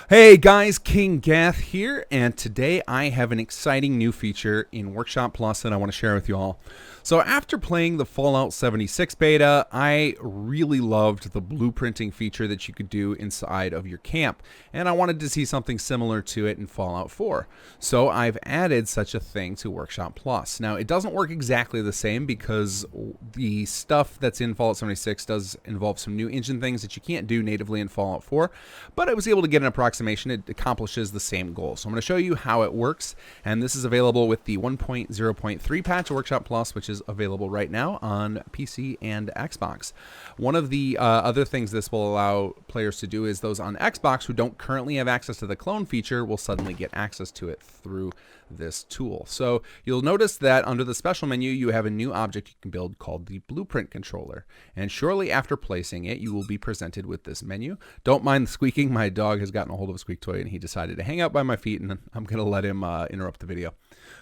Hey guys, kinggath here, and today I have an exciting new feature in Workshop Plus that I want to share with you all. So after playing the Fallout 76 beta, I really loved the blueprinting feature that you could do inside of your camp, and I wanted to see something similar to it in Fallout 4. So I've added such a thing to Workshop Plus. Now it doesn't work exactly the same because the stuff that's in Fallout 76 does involve some new engine things that you can't do natively in Fallout 4, but I was able to get an approximation. It accomplishes the same goal. So I'm going to show you how it works, and this is available with the 1.0.3 patch of Workshop Plus, which is available right now on PC and Xbox. One of the other things this will allow players to do is those on Xbox who don't currently have access to the clone feature will suddenly get access to it through this tool. So you'll notice that under the special menu you have a new object you can build called the blueprint controller, and shortly after placing it you will be presented with this menu. Don't mind the squeaking, my dog has gotten a hold of a squeak toy and he decided to hang out by my feet, and I'm going to let him interrupt the video.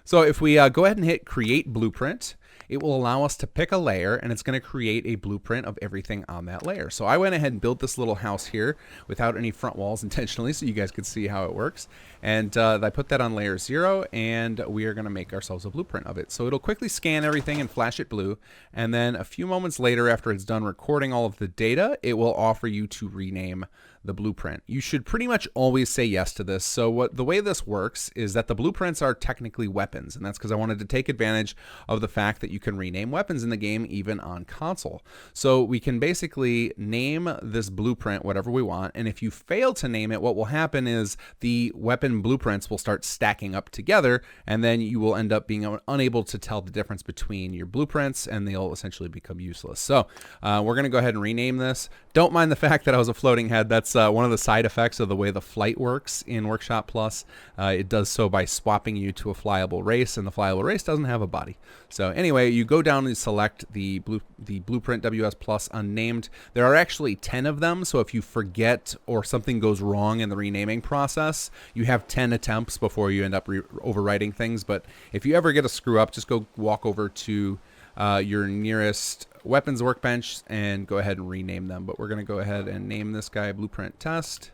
So if we go ahead and hit create blueprint, it will allow us to pick a layer, and it's going to create a blueprint of everything on that layer. So I went ahead and built this little house here without any front walls intentionally so you guys could see how it works. And I put that on layer 0, and we are going to make ourselves a blueprint of it. So it'll quickly scan everything and flash it blue, and then a few moments later, after it's done recording all of the data, it will offer you to rename the blueprint. You should pretty much always say yes to this. So the way this works is that the blueprints are technically weapons, and that's because I wanted to take advantage of the fact that you can rename weapons in the game even on console. So we can basically name this blueprint whatever we want, and if you fail to name it, what will happen is the weapon blueprints will start stacking up together, and then you will end up being unable to tell the difference between your blueprints, and they'll essentially become useless. So we're going to go ahead and rename this. Don't mind the fact that I was a floating head. That's one of the side effects of the way the flight works in Workshop Plus. It does so by swapping you to a flyable race, and the flyable race doesn't have a body. So anyway, you go down and select the Blueprint WS Plus unnamed. There are actually 10 of them, so if you forget or something goes wrong in the renaming process, you have 10 attempts before you end up overwriting things. But if you ever get a screw up, just go walk over to your nearest weapons workbench and go ahead and rename them. But we're going to go ahead and name this guy Blueprint Test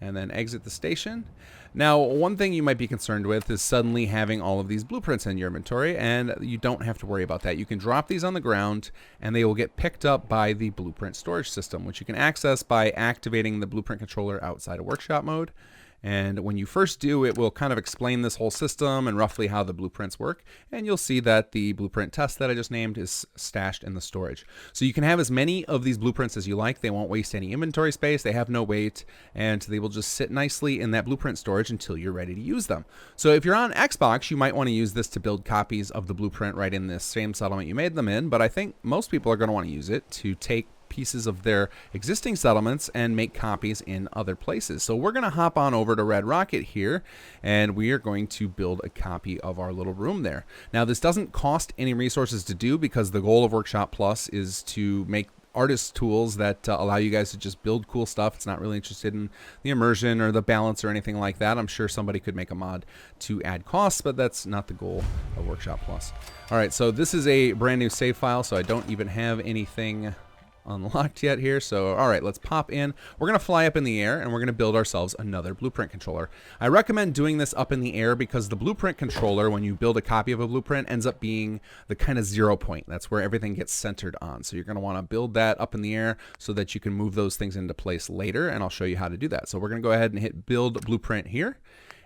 and then exit the station. Now, one thing you might be concerned with is suddenly having all of these blueprints in your inventory, and you don't have to worry about that. You can drop these on the ground and they will get picked up by the blueprint storage system, which you can access by activating the blueprint controller outside of workshop mode. And when you first do, it will kind of explain this whole system and roughly how the blueprints work. And you'll see that the blueprint test that I just named is stashed in the storage. So you can have as many of these blueprints as you like. They won't waste any inventory space. They have no weight, and they will just sit nicely in that blueprint storage until you're ready to use them. So if you're on Xbox, you might want to use this to build copies of the blueprint right in this same settlement you made them in. But I think most people are going to want to use it to take pieces of their existing settlements and make copies in other places. So we're going to hop on over to Red Rocket here, and we are going to build a copy of our little room there. Now, this doesn't cost any resources to do because the goal of Workshop Plus is to make artist tools that allow you guys to just build cool stuff. It's not really interested in the immersion or the balance or anything like that. I'm sure somebody could make a mod to add costs, but that's not the goal of Workshop Plus. All right, so this is a brand new save file, so I don't even have anything unlocked yet here. So all right, let's pop in. We're going to fly up in the air and we're going to build ourselves another blueprint controller. I recommend doing this up in the air because the blueprint controller, when you build a copy of a blueprint, ends up being the kind of 0 point. That's where everything gets centered on. So you're going to want to build that up in the air so that you can move those things into place later, and I'll show you how to do that. So we're going to go ahead and hit build blueprint here.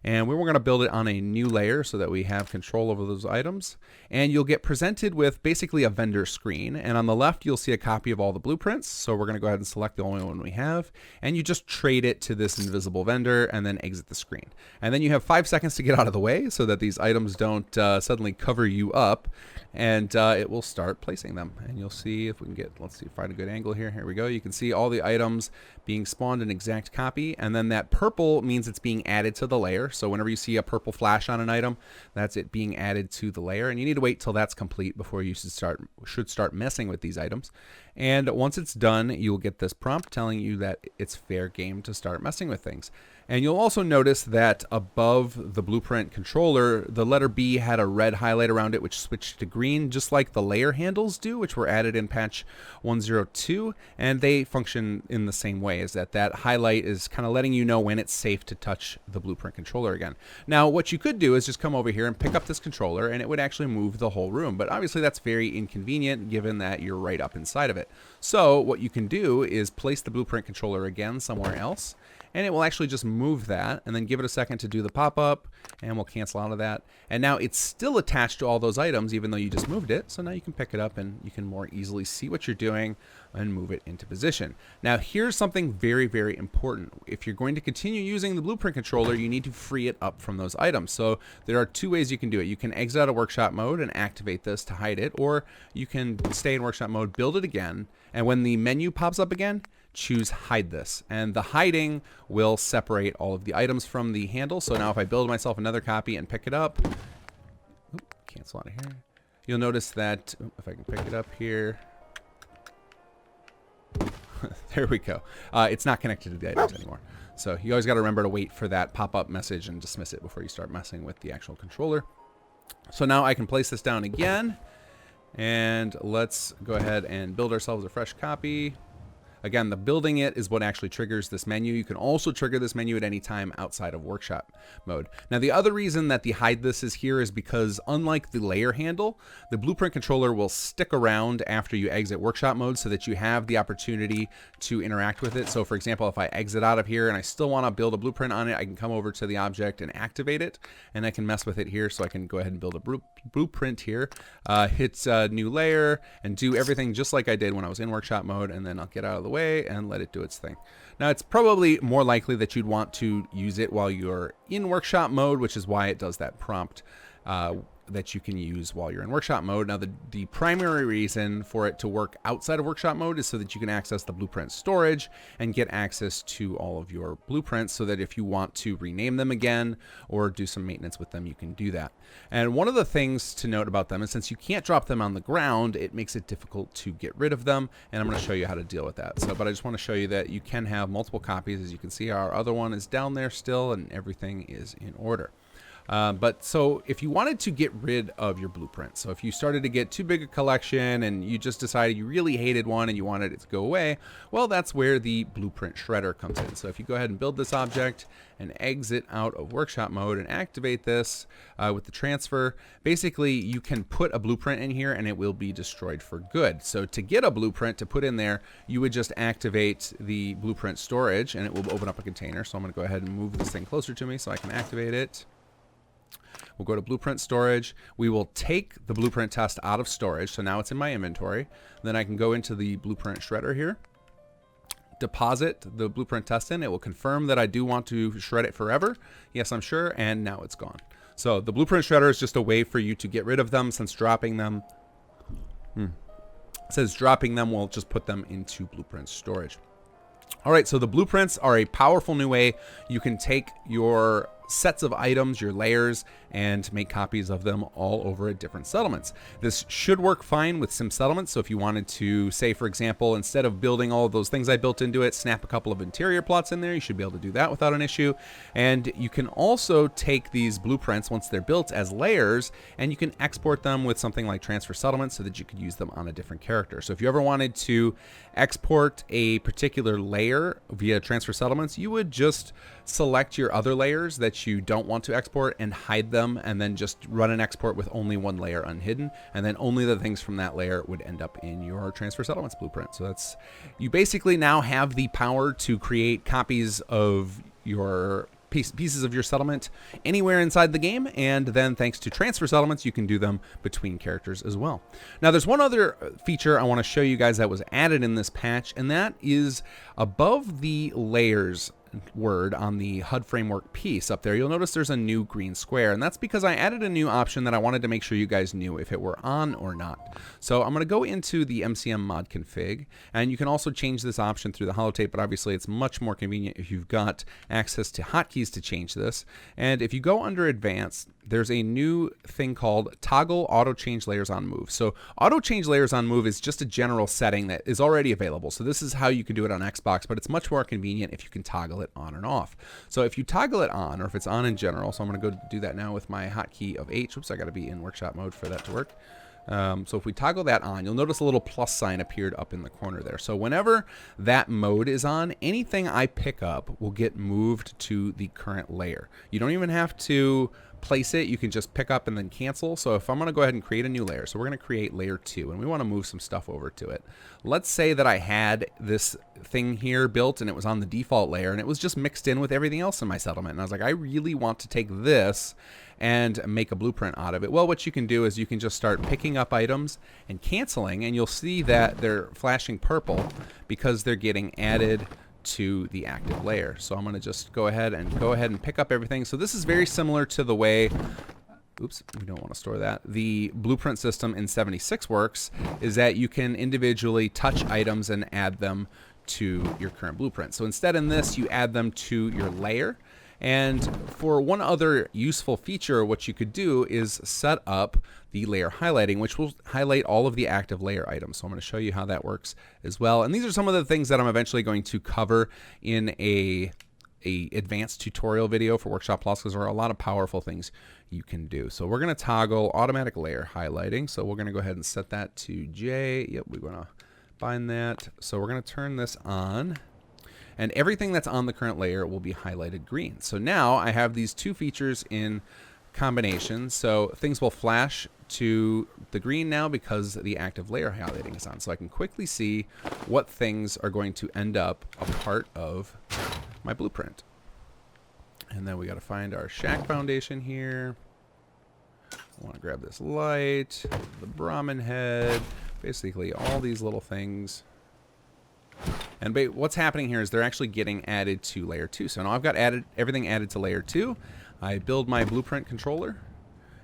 And we were going to build it on a new layer so that we have control over those items. And you'll get presented with basically a vendor screen. And on the left, you'll see a copy of all the blueprints. So we're going to go ahead and select the only one we have. And you just trade it to this invisible vendor and then exit the screen. And then you have 5 seconds to get out of the way so that these items don't suddenly cover you up. And it will start placing them. And you'll see if we can get, let's see, find a good angle here. Here we go. You can see all the items being spawned in exact copy. And then that purple means it's being added to the layer. So whenever you see a purple flash on an item, that's it being added to the layer. And you need to wait till that's complete before you should start messing with these items. And once it's done, you'll get this prompt telling you that it's fair game to start messing with things. And you'll also notice that above the blueprint controller, the letter B had a red highlight around it, which switched to green, just like the layer handles do, which were added in patch 102. And they function in the same way, is that highlight is kind of letting you know when it's safe to touch the blueprint controller again. Now, what you could do is just come over here and pick up this controller, and it would actually move the whole room. But obviously, that's very inconvenient, given that you're right up inside of it. So what you can do is place the blueprint controller again somewhere else, and it will actually just move that, and then give it a second to do the pop-up, and we'll cancel out of that. And now it's still attached to all those items, even though you just moved it. So now you can pick it up, and you can more easily see what you're doing and move it into position. Now, here's something very, very important. If you're going to continue using the blueprint controller, you need to free it up from those items. So there are two ways you can do it. You can exit out of workshop mode and activate this to hide it, or you can stay in workshop mode, build it again, and when the menu pops up again, choose hide this, and the hiding will separate all of the items from the handle. So now if I build myself another copy and pick it up, cancel out of here, you'll notice that if I can pick it up here, there we go. It's not connected to the items anymore. So you always got to remember to wait for that pop-up message and dismiss it before you start messing with the actual controller. So now I can place this down again, and let's go ahead and build ourselves a fresh copy. Again, the building it is what actually triggers this menu. You can also trigger this menu at any time outside of workshop mode. Now, the other reason that the hide this is here is because unlike the layer handle, the blueprint controller will stick around after you exit workshop mode so that you have the opportunity to interact with it. So for example, if I exit out of here and I still want to build a blueprint on it, I can come over to the object and activate it, and I can mess with it here. So I can go ahead and build a blueprint here, hit new layer, and do everything just like I did when I was in workshop mode, and then I'll get out of the way and let it do its thing. Now, it's probably more likely that you'd want to use it while you're in workshop mode, which is why it does that prompt that you can use while you're in workshop mode. Now, the primary reason for it to work outside of workshop mode is so that you can access the blueprint storage and get access to all of your blueprints, so that if you want to rename them again or do some maintenance with them, you can do that. And one of the things to note about them is, since you can't drop them on the ground, it makes it difficult to get rid of them, and I'm going to show you how to deal with that. So, but I just want to show you that you can have multiple copies. As you can see, our other one is down there still, and everything is in order. But so if you wanted to get rid of your blueprint, so if you started to get too big a collection and you just decided you really hated one and you wanted it to go away, well, that's where the blueprint shredder comes in. So if you go ahead and build this object and exit out of workshop mode and activate this with the transfer, basically you can put a blueprint in here and it will be destroyed for good. So to get a blueprint to put in there, you would just activate the blueprint storage and it will open up a container. So I'm going to go ahead and move this thing closer to me so I can activate it. We'll go to blueprint storage. We will take the blueprint test out of storage. So now it's in my inventory. Then I can go into the blueprint shredder here, deposit the blueprint test in. It will confirm that I do want to shred it forever. Yes, I'm sure. And now it's gone. So the blueprint shredder is just a way for you to get rid of them, since dropping them, it says dropping them will just put them into blueprint storage. All right, so the blueprints are a powerful new way you can take your sets of items, your layers, and make copies of them all over at different settlements. This should work fine with sim settlements. So if you wanted to, say, for example, instead of building all of those things I built into it, snap a couple of interior plots in there, you should be able to do that without an issue. And you can also take these blueprints once they're built as layers, and you can export them with something like transfer settlement so that you could use them on a different character. So if you ever wanted to export a particular layer via transfer settlements, you would just select your other layers that you don't want to export and hide them, and then just run an export with only one layer unhidden, and then only the things from that layer would end up in your transfer settlements blueprint. So that's, you basically now have the power to create copies of your pieces of your settlement anywhere inside the game, and then thanks to transfer settlements you can do them between characters as well. Now there's one other feature I want to show you guys that was added in this patch, and that is above the layers word on the HUD framework piece up there, you'll notice there's a new green square, and that's because I added a new option that I wanted to make sure you guys knew if it were on or not. So I'm going to go into the MCM mod config, and you can also change this option through the holotape, but obviously it's much more convenient if you've got access to hotkeys to change this. And if you go under advanced, there's a new thing called toggle auto change layers on move. So auto change layers on move is just a general setting that is already available. So this is how you can do it on Xbox, but it's much more convenient if you can toggle it on and off. So if you toggle it on, or if it's on in general, so I'm going to go do that now with my hotkey of H. Oops, I got to be in workshop mode for that to work. So if we toggle that on, you'll notice a little plus sign appeared up in the corner there. So whenever that mode is on, anything I pick up will get moved to the current layer. You don't even have to place it. You can just pick up and then cancel. So if I'm going to go ahead and create a new layer, so we're going to create layer 2, and we want to move some stuff over to it. Let's say that I had this thing here built and it was on the default layer and it was just mixed in with everything else in my settlement. And I was like, I really want to take this and make a blueprint out of it. Well, what you can do is you can just start picking up items and canceling, and you'll see that they're flashing purple because they're getting added to the active layer. So I'm going to just go ahead and pick up everything. So this is very similar to the way, oops, we don't want to store that, the blueprint system in 76 works, is that you can individually touch items and add them to your current blueprint. So instead in this, you add them to your layer. And for one other useful feature, what you could do is set up the layer highlighting, which will highlight all of the active layer items. So I'm going to show you how that works as well. And these are some of the things that I'm eventually going to cover in a advanced tutorial video for Workshop Plus, because there are a lot of powerful things you can do. So we're going to toggle automatic layer highlighting. So we're going to go ahead and set that to J. Yep, we're going to bind that. So we're going to turn this on. And everything that's on the current layer will be highlighted green. So now I have these two features in combination. So things will flash to the green now because the active layer highlighting is on. So I can quickly see what things are going to end up a part of my blueprint. And then we got to find our shack foundation here. I want to grab this light, the Brahmin head, basically all these little things. And what's happening here is they're actually getting added to layer 2. So now I've got everything added to layer 2. I build my blueprint controller,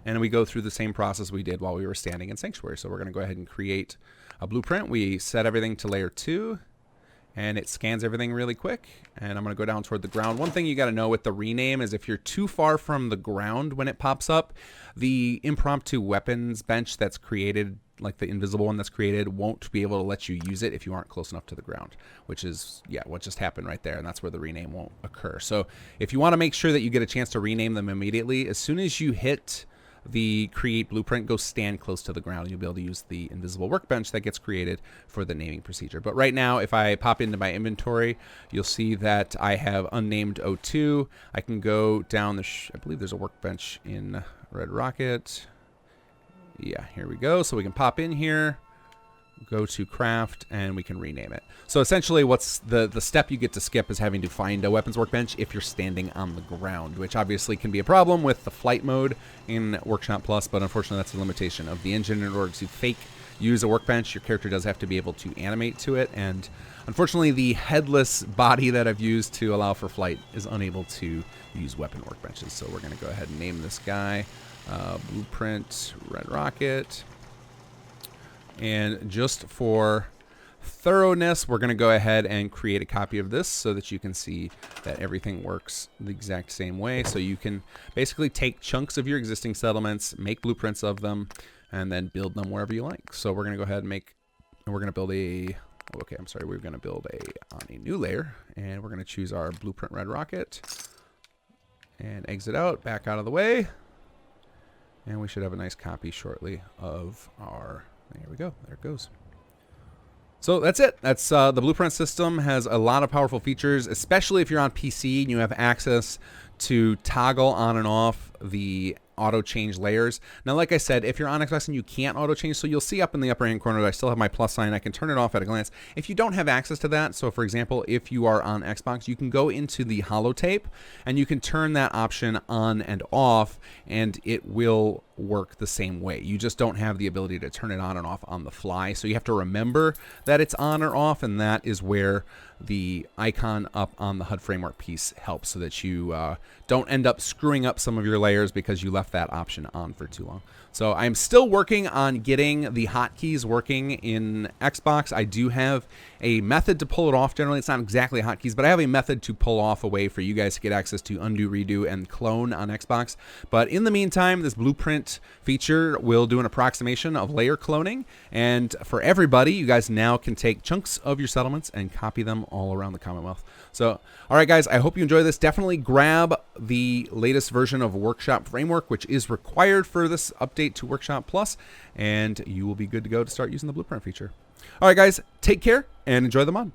and we go through the same process we did while we were standing in Sanctuary. So we're going to go ahead and create a blueprint. We set everything to layer 2, and it scans everything really quick. And I'm going to go down toward the ground. One thing you got to know with the rename is if you're too far from the ground when it pops up, the impromptu weapons bench that's created, like the invisible one that's created, won't be able to let you use it if you aren't close enough to the ground, which is, yeah, what just happened right there. And that's where the rename won't occur. So if you want to make sure that you get a chance to rename them immediately, as soon as you hit the create blueprint, go stand close to the ground. You'll be able to use the invisible workbench that gets created for the naming procedure. But right now, if I pop into my inventory, you'll see that I have unnamed O2. I can go down I believe there's a workbench in Red Rocket. Yeah, here we go. So we can pop in here, go to craft, and we can rename it. So essentially what's the step you get to skip is having to find a weapons workbench if you're standing on the ground, which obviously can be a problem with the flight mode in Workshop Plus, but unfortunately that's a limitation of the engine. In order to use a workbench, your character does have to be able to animate to it, and unfortunately the headless body that I've used to allow for flight is unable to use weapon workbenches. So we're going to go ahead and name this guy Blueprint Red Rocket. And just for thoroughness, we're going to go ahead and create a copy of this so that you can see that everything works the exact same way. So you can basically take chunks of your existing settlements, make blueprints of them, and then build them wherever you like. So we're going to go ahead and we're going to build we're going to build on a new layer, and we're going to choose our Blueprint Red Rocket and exit out, back out of the way. And we should have a nice copy shortly of our, there we go, there it goes. So that's it. That's the blueprint system has a lot of powerful features, especially if you're on PC and you have access to toggle on and off the auto change layers. Now, like I said, if you're on Xbox and you can't auto change, so you'll see up in the upper hand corner that I still have my plus sign. I can turn it off at a glance. If you don't have access to that, so for example, if you are on Xbox, you can go into the holotape and you can turn that option on and off, and it will work the same way. You just don't have the ability to turn it on and off on the fly. So you have to remember that it's on or off, and that is where the icon up on the HUD framework piece helps, so that you don't end up screwing up some of your layers because you left that option on for too long. So I'm still working on getting the hotkeys working in Xbox. I do have a method to pull it off. Generally, it's not exactly hotkeys, but I have a method to pull off a way for you guys to get access to undo, redo, and clone on Xbox. But in the meantime, this blueprint feature will do an approximation of layer cloning. And for everybody, you guys now can take chunks of your settlements and copy them all around the Commonwealth. So, all right, guys, I hope you enjoy this. Definitely grab the latest version of Workshop Framework, which is required for this update to Workshop Plus, and you will be good to go to start using the blueprint feature. All right, guys, take care and enjoy the mod.